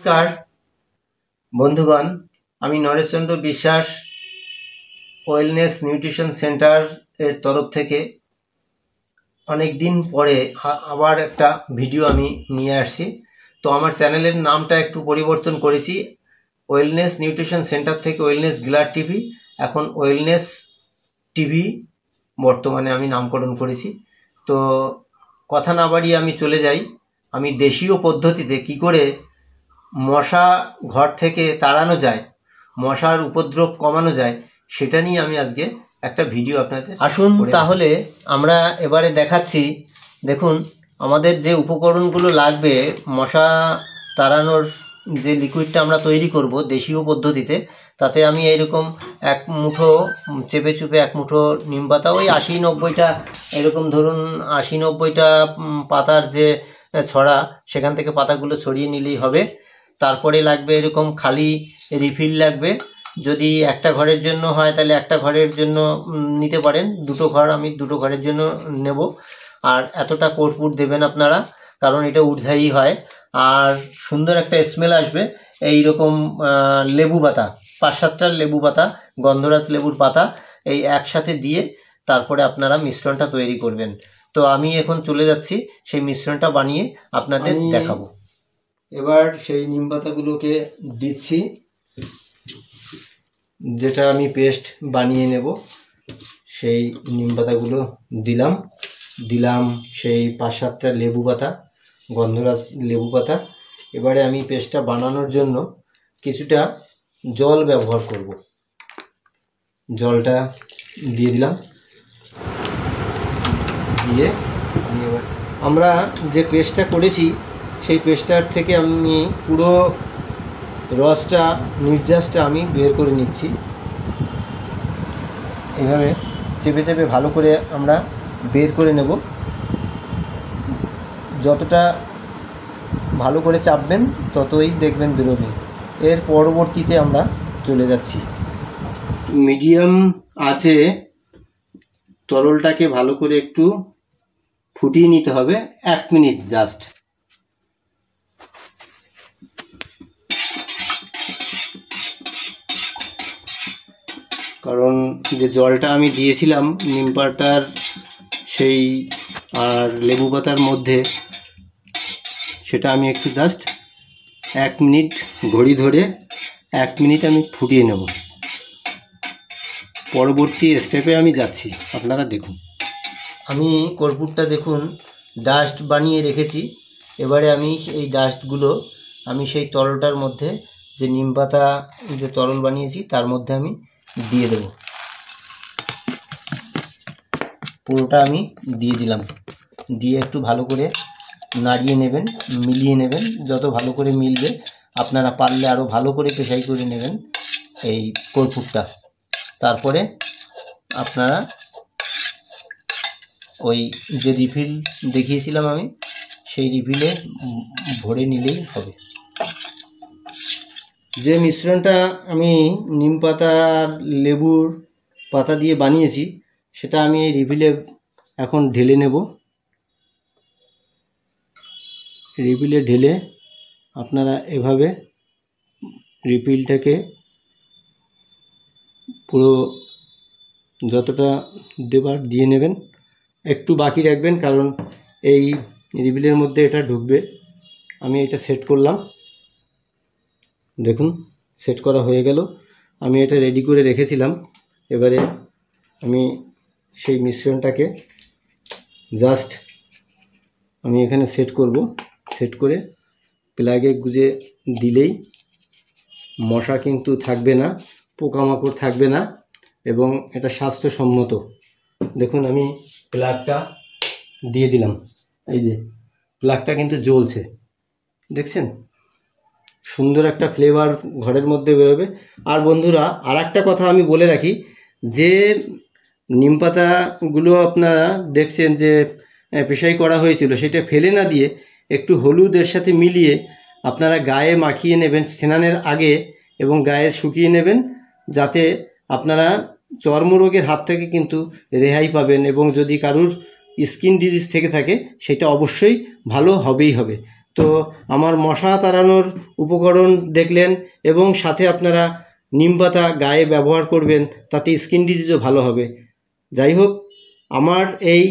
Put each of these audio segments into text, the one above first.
নমস্কার বন্ধুগণ, আমি নরেশচন্দ্র বিশ্বাস ওয়েলনেস নিউট্রিশন সেন্টার এর তরফ থেকে অনেক দিন পরে আবার একটা ভিডিও আমি নিয়ে আসছি। তো আমার চ্যানেলের নামটা একটু পরিবর্তন করেছি, ওয়েলনেস নিউট্রিশন সেন্টার থেকে ওয়েলনেস গ্লাড টিভি, এখন ওয়েলনেস টিভি বর্তমানে আমি নামকরণ করেছি। তো কথা না বাড়িয়ে আমি চলে যাই, আমি দেশীয় পদ্ধতিতে কি করে মশা ঘর থেকে তাড়ানো যায়, মশার উপদ্রব কমানো যায়, সেটা নিয়ে আমি আজকে একটা ভিডিও আপনাদের আসুন। তাহলে আমরা এবারে দেখাচ্ছি। দেখুন, আমাদের যে উপকরণগুলো লাগবে মশা তাড়ানোর যে লিকুইডটা আমরা তৈরি করব দেশীয় পদ্ধতিতে, তাতে আমি এইরকম এক মুঠো চেপে চুপে এক মুঠো নিম পাতা, ওই 80-90টা এরকম ধরুন 80-90টা পাতার যে ছড়া, সেখান থেকে পাতাগুলো ছড়িয়ে নিলেই হবে। তারপরে লাগবে এরকম খালি রিফিল লাগবে। যদি একটা ঘরের জন্য হয় তাহলে একটা ঘরের জন্য নিতে পারেন, দুটো ঘর আমি দুটো ঘরের জন্য নেব। আর এতটা কর্পূর দেবেন আপনারা, কারণ এটা ঊর্ধ্বায়ী হয় আর সুন্দর একটা স্মেল আসবে। এই রকম লেবু পাতা, 5-7টা লেবু পাতা, গন্ধরাজ লেবুর পাতা, এই একসাথে দিয়ে তারপরে আপনারা মিশ্রণটা তৈরি করবেন। তো আমি এখন চলে যাচ্ছি, সেই মিশ্রণটা বানিয়ে আপনাদের দেখাবো। এবার সেই নিম পাতাগুলোকে দিচ্ছি, যেটা আমি পেস্ট বানিয়ে নেব। সেই নিম পাতাগুলো দিলাম সেই 5-7টা লেবু পাতা, গন্ধরাজ লেবু পাতা। এবারে আমি পেস্টটা বানানোর জন্য কিছুটা জল ব্যবহার করব। জলটা দিয়ে দিলাম, দিয়ে আমরা যে পেস্টটা করেছি সেই পেস্টটার থেকে আমি পুরো রসটা, নির্যাসটা আমি বের করে নিচ্ছি। এভাবে চেপে চেপে ভালো করে আমরা বের করে নেব। যতটা ভালো করে চাপবেন ততই দেখবেন বেরোবে। এর পরবর্তীতে আমরা চলে যাচ্ছি, মিডিয়াম আঁচে তরলটাকে ভালো করে একটু ফুটিয়ে নিতে হবে, 1 মিনিট জাস্ট। কারণ যে জলটা আমি দিয়েছিলাম নিম পাতার সেই আর লেবু পাতার মধ্যে, সেটা আমি একটু জাস্ট 1 মিনিট ঘড়ি ধরে 1 মিনিট আমি ফুটিয়ে নেব। পরবর্তী স্টেপে আমি যাচ্ছি, আপনারা দেখুন। আমি কর্পূরটা দেখুন ডাস্ট বানিয়ে রেখেছি। এবারে আমি এই ডাস্টগুলো আমি সেই তরলটার মধ্যে, যে নিম পাতা যে তরল বানিয়েছি তার মধ্যে আমি দিয়ে দেব। পুরোটা আমি দিয়ে দিলাম, দিয়ে একটু ভালো করে নাড়িয়ে নেবেন, মিলিয়ে নেবেন। যত ভালো করে মিলবে, আপনারা পারলে আরও ভালো করে পেশাই করে নেবেন এই কর্পূরটা। তারপরে আপনারা ওই যে রিফিল দেখিয়েছিলাম আমি, সেই রিফিলে ভরে নিলেই হবে। যে মিশ্রণটা আমি নিম পাতা আর লেবুর পাতা দিয়ে বানিয়েছি, সেটা আমি এই রিফিলে এখন ঢেলে নেব। রিফিলে ঢেলে আপনারা এভাবে রিফিলটাকে পুরো যতটা দেবার দিয়ে নেবেন, একটু বাকি রাখবেন, কারণ এই রিফিলের মধ্যে এটা ঢুকবে। আমি এটা সেট করলাম, দেখুন সেট করা হয়ে গেল। আমি এটা রেডি করে রেখেছিলাম। এবারে আমি সেই মিশ্রণটাকে জাস্ট আমি এখানে সেট করব। সেট করে প্লাগে গুজে দিলেই মশা কিন্তু থাকবে না, পোকামাকড় থাকবে না, এবং এটা স্বাস্থ্যসম্মত। দেখুন আমি প্লাগটা দিয়ে দিলাম, এই যে প্লাগটা কিন্তু জ্বলছে, দেখছেন? সুন্দর একটা ফ্লেভার ঘরের মধ্যে বেরোবে। আর বন্ধুরা, আর একটা কথা আমি বলে রাখি, যে নিম পাতাগুলো আপনারা দেখছেন যে পেশাই করা হয়েছিল, সেটা ফেলে না দিয়ে একটু হলুদের সাথে মিলিয়ে আপনারা গায়ে মাখিয়ে নেবেন স্নানের আগে, এবং গায়ে শুকিয়ে নেবেন, যাতে আপনারা চর্মরোগের হাত থেকে কিন্তু রেহাই পাবেন। এবং যদি কারুর স্কিন ডিজিজ থেকে থাকে, সেটা অবশ্যই ভালো হবেই হবে। তো আমার মশা তাড়ানোর উপকরণ দেখলেন, এবং সাথে আপনারা নিম পাতা গায়ে ব্যবহার করবেন, তাতে স্কিন ডিজিজও ভালো হবে। যাই হোক, আমার এই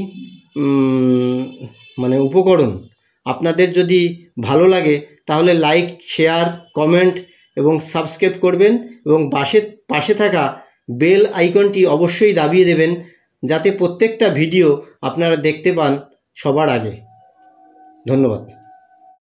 মানে উপকরণ আপনাদের যদি ভালো লাগে তাহলে লাইক, শেয়ার, কমেন্ট এবং সাবস্ক্রাইব করবেন, এবং পাশে থাকা বেল আইকনটি অবশ্যই দাবিয়ে দেবেন, যাতে প্রত্যেকটা ভিডিও আপনারা দেখতে পান সবার আগে। ধন্যবাদ।